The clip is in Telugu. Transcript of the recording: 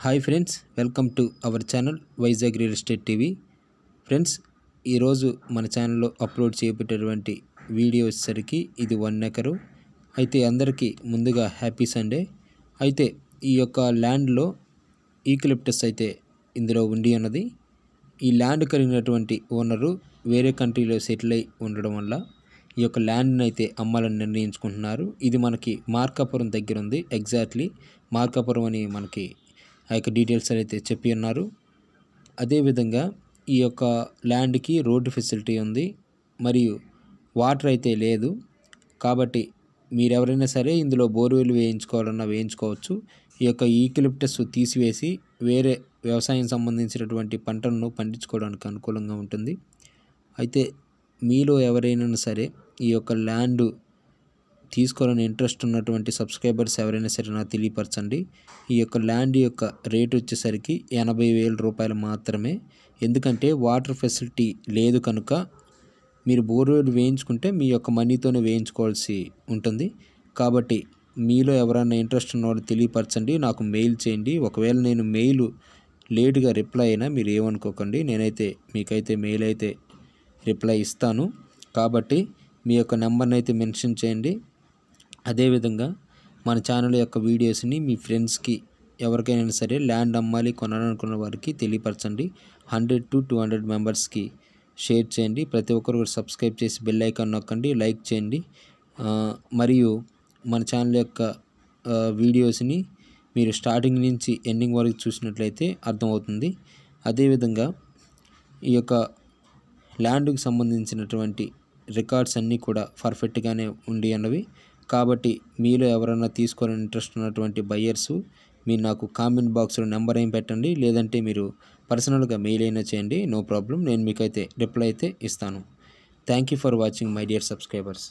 Hi friends, welcome to our channel Vizag real estate TV. Friends, ఈరోజు మన ఛానల్లో అప్లోడ్ చేయబట్టేటువంటి వీడియో వచ్చేసరికి ఇది 1 ఎకరు. అయితే అందరికీ ముందుగా హ్యాపీ సండే. అయితే ఈ యొక్క ల్యాండ్లో ఈకలిప్టస్ అయితే ఇందులో ఉండి ఉన్నది. ఈ ల్యాండ్ కలిగినటువంటి ఓనరు వేరే కంట్రీలో సెటిల్ అయి ఉండడం వల్ల ఈ యొక్క ల్యాండ్ని అయితే అమ్మాలని నిర్ణయించుకుంటున్నారు. ఇది మనకి మార్కాపురం దగ్గర ఉంది. ఎగ్జాక్ట్లీ మార్కాపురం అని మనకి ఆ యొక్క డీటెయిల్స్ అయితే చెప్పి ఉన్నారు. అదేవిధంగా ఈ యొక్క ల్యాండ్కి రోడ్డు ఫెసిలిటీ ఉంది, మరియు వాటర్ అయితే లేదు. కాబట్టి మీరు ఎవరైనా సరే ఇందులో బోర్వెల్ వేయించుకోవాలన్నా వేయించుకోవచ్చు. ఈ యొక్క ఈకలిప్టస్ తీసివేసి వేరే వ్యవసాయం సంబంధించినటువంటి పంటలను పండించుకోవడానికి అనుకూలంగా ఉంటుంది. అయితే మీలో ఎవరైనా సరే ఈ యొక్క ల్యాండ్ తీసుకోవాలని ఇంట్రెస్ట్ ఉన్నటువంటి సబ్స్క్రైబర్స్ ఎవరైనా సరే నాకు తెలియపరచండి. ఈ యొక్క ల్యాండ్ యొక్క రేట్ వచ్చేసరికి 80,000 రూపాయలు మాత్రమే. ఎందుకంటే వాటర్ ఫెసిలిటీ లేదు కనుక మీరు బోర్వెల్ వేయించుకుంటే మీ యొక్క మనీతోనే వేయించుకోవాల్సి ఉంటుంది. కాబట్టి మీలో ఎవరైనా ఇంట్రెస్ట్ ఉన్నవాళ్ళు తెలియపరచండి, నాకు మెయిల్ చేయండి. ఒకవేళ నేను మెయిల్ లేటుగా రిప్లై అయినా మీరు ఏమనుకోకండి, నేనైతే మీకైతే మెయిల్ అయితే రిప్లై ఇస్తాను. కాబట్టి మీ యొక్క నెంబర్ని అయితే మెన్షన్ చేయండి. అదేవిధంగా మన ఛానల్ యొక్క వీడియోస్ని మీ ఫ్రెండ్స్కి ఎవరికైనా సరే ల్యాండ్ అమ్మాలి కొనాలనుకున్న వారికి తెలియపరచండి. 100 to 200 మెంబర్స్కి షేర్ చేయండి. ప్రతి ఒక్కరు కూడా సబ్స్క్రైబ్ చేసి బెల్ ఐకాన్ నొక్కండి, లైక్ చేయండి. మరియు మన ఛానల్ యొక్క వీడియోస్ని మీరు స్టార్టింగ్ నుంచి ఎండింగ్ వరకు చూసినట్లయితే అర్థమవుతుంది. అదేవిధంగా ఈ యొక్క ల్యాండ్కి సంబంధించినటువంటి రికార్డ్స్ అన్నీ కూడా పర్ఫెక్ట్గానే ఉండి అన్నవి. కాబట్టి మీలో ఎవరైనా తీసుకోవాలని ఇంట్రెస్ట్ ఉన్నటువంటి బయ్యర్సు మీరు నాకు కామెంట్ బాక్స్లో నెంబర్ ఏం పెట్టండి, లేదంటే మీరు పర్సనల్గా మెయిల్ అయినా చేయండి. నో ప్రాబ్లం, నేను మీకైతే రిప్లై అయితే ఇస్తాను. Thank you for watching my dear subscribers.